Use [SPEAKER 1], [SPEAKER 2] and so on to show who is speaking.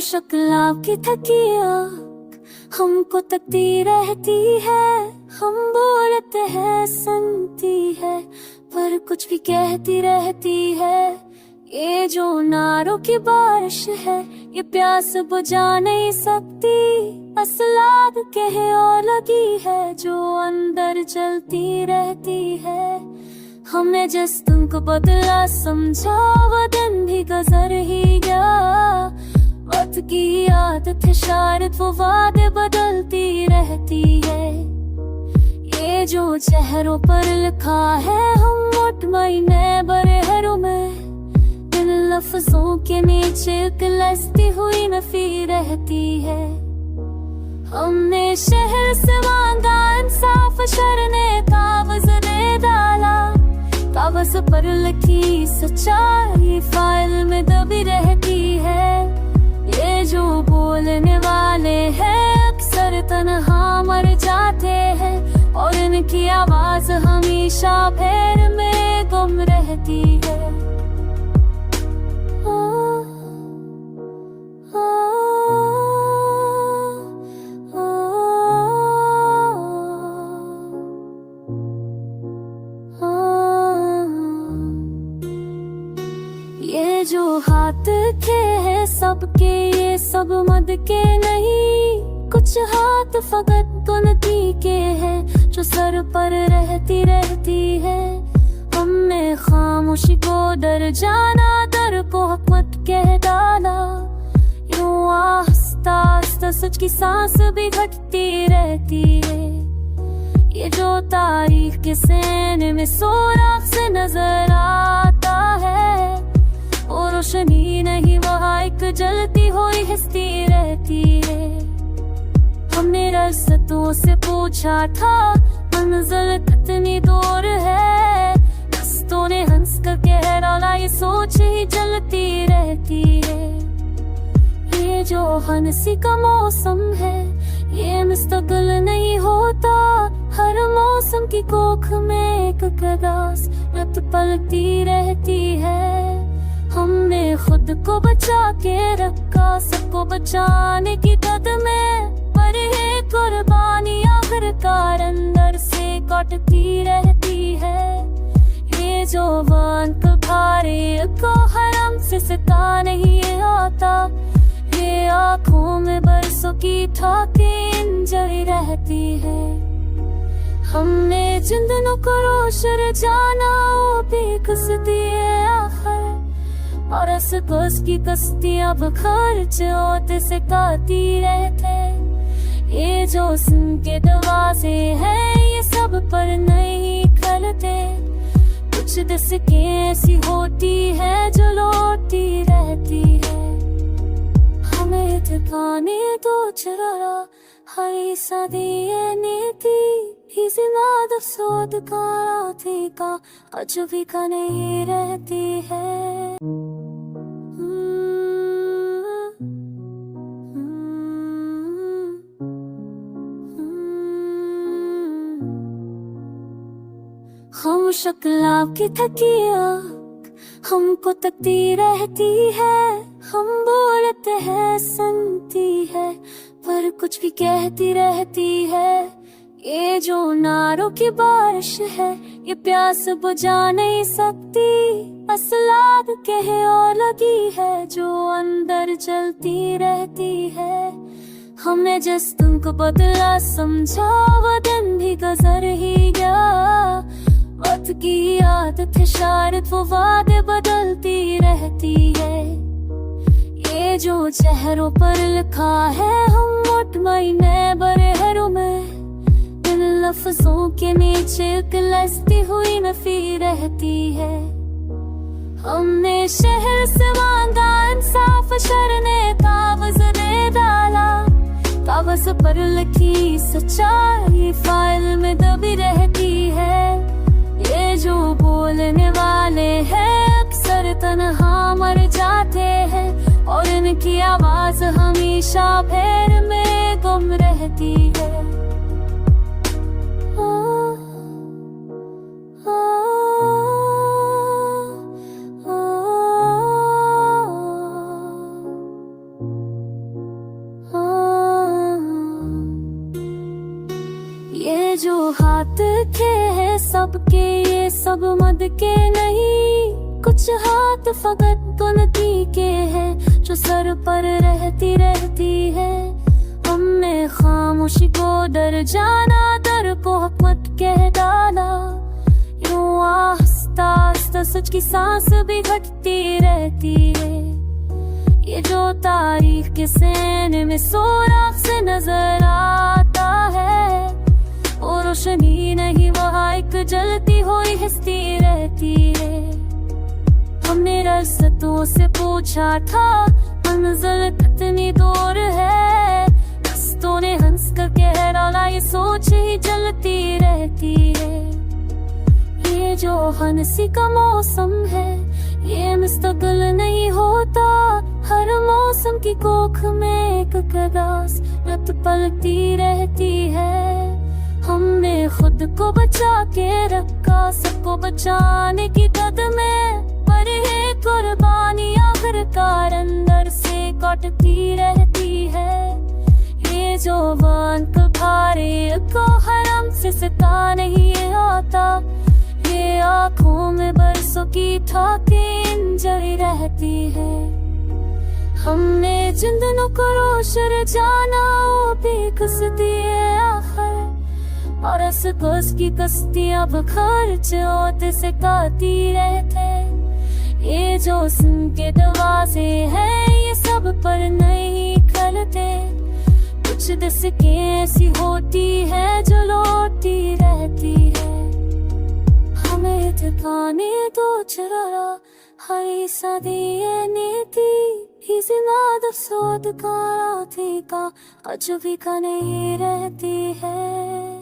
[SPEAKER 1] शक्ल आपकी थकी आँख हमको तकती रहती है। हम बोलते हैं सुनती है पर कुछ भी कहती रहती है। ये जो नारों की बारिश है ये प्यास बुझा नहीं सकती। असल आग कहे और लगी है जो अंदर जलती रहती है। हमने जिस तुमको बदला समझा वो दिन भी गुजर ही गया। वक्त की आदत है शायद वो वादे बदलती रहती है। ये जो चेहरों पर लिखा है हम मुतमईन बरहरों में। इन लफ्जों के नीचे उलझती हुई नफी रहती है। हमने शहर से मांगा इंसाफ शरने कागज दे डाला। कागज पर लिखी सच्चाई फाइल में दबी रहती है। ये जो बोलने वाले हैं अक्सर तन्हा मर जाते हैं और इनकी आवाज हमेशा भीड़ में गुम रहती है। ये जो हाथ के हैं सबके ये सब मद के नहीं। कुछ हाथ फकत उनकी के हैं जो सर पर रहती रहती है। हमने खामोशी को डर जाना दर को हकमत कह डाला। यूं आहिस्ता आहिस्ता सच की सांस भी घटती रहती है। ये जो तारीख के सीने में सोराख से नजर आता है वो रोशनी नहीं वहाँ एक जलती हुई हस्ती रहती है। हमने रास्तों से पूछा था मंजिल कितनी दूर है। रास्तों ने हंस कर कह डाला ये सोच ही जलती रहती है। ये जो हंसी का मौसम है ये मुस्तकिल नहीं होता। हर मौसम की कोख में एक कदास रत पलती रहती है। हमने खुद को बचा के रखा सबको बचाने की कद में। पर ये कुर्बानी आखिरकार अंदर से कटती रहती है। ये जो वांक भारे को हरम से सिता नहीं आता। ये आँखों में बरसों की ठाकें जड़ी रहती है। हमने जिंदनों को रोशन जाना वो भी कसती है आखिर। और इस बस की कश्ती अब खर्च होते से काती रहते। ये जो सुन के दरवाजे हैं ये सब पर नहीं खलते। कुछ दस्तकें ऐसी होती है जो लौटती रहती है। हमें ठिकाने तो चरा हरी सदी नीति इज़्ज़त सोद का थी का अजूबी का नहीं रहती है। हम शक्ल आपकी थकी आँख हमको तकती रहती है। हम बोलते हैं सुनती है पर कुछ भी कहती रहती है। ये जो नारों की बारिश है ये प्यास बुझा नहीं सकती। असल आग कहे और लगी है जो अंदर जलती रहती है। हमने जिस तुमको बदला समझा वो दिन भी गुजर ही गया। वक्त की आदत है शायद वो वादे बदलती रहती है। ये जो चेहरों पर लिखा है हम मुतमईन बरहरों में। इन लफ्जों के नीचे उलझती हुई नफी रहती है। हमने शहर से मांगा इंसाफ शरने कागज दे डाला। कागज पर लिखी सच्चाई फाइल में दबी रहती है। ये जो बोलने वाले हैं अक्सर तन्हा मर जाते हैं और इनकी आवाज हमेशा भीड़ में गुम रहती है। जो हाथ थे है सबके ये सब मद के नहीं, कुछ हाथ फकत उनकी के है जो सर पर रहती रहती है। हमने खामोशी को डर जाना, डर को मत कह डाला, यूं आहिस्ता आहिस्ता सच की सांस भी घटती रहती है। ये जो तारीख के सीने में सोराख से नजर आता है, वो रोशनी नहीं वहाँ एक जलती हुई हस्ती रहती है। हमने रस्तों से पूछा था मंजिल कितनी दूर है, रस्तों ने हंस कर कह डाला ये सोच ही जलती रहती है। ये जो हंसी का मौसम है ये मुस्तकिल नहीं होता, हर मौसम की कोख में एक कदास रत पलती रहती है। हमने खुद को बचा के रखा सबको बचाने की कद में, पर ये कुर्बानी आखिरकार अंदर से कटती रहती है। ये जो वंक भारे को हरम से सिता नहीं आता, ये आँखों में बरसों की ठाकें जड़ी रहती है। हमने जिंदनों को रोशन जाना वो भी कसती है आखिर, और इस गुस की कश्ती अब खर्च होते से गाती रहते। ये जो सुन के दरवाजे हैं ये सब पर नहीं खलते, कुछ दस्तकें ऐसी होती है जो लौटती रहती है। हमें ठिकाने दो चरा हरी सदी नीति हिजनाद सोद का थी का अजूबी का नहीं रहती है।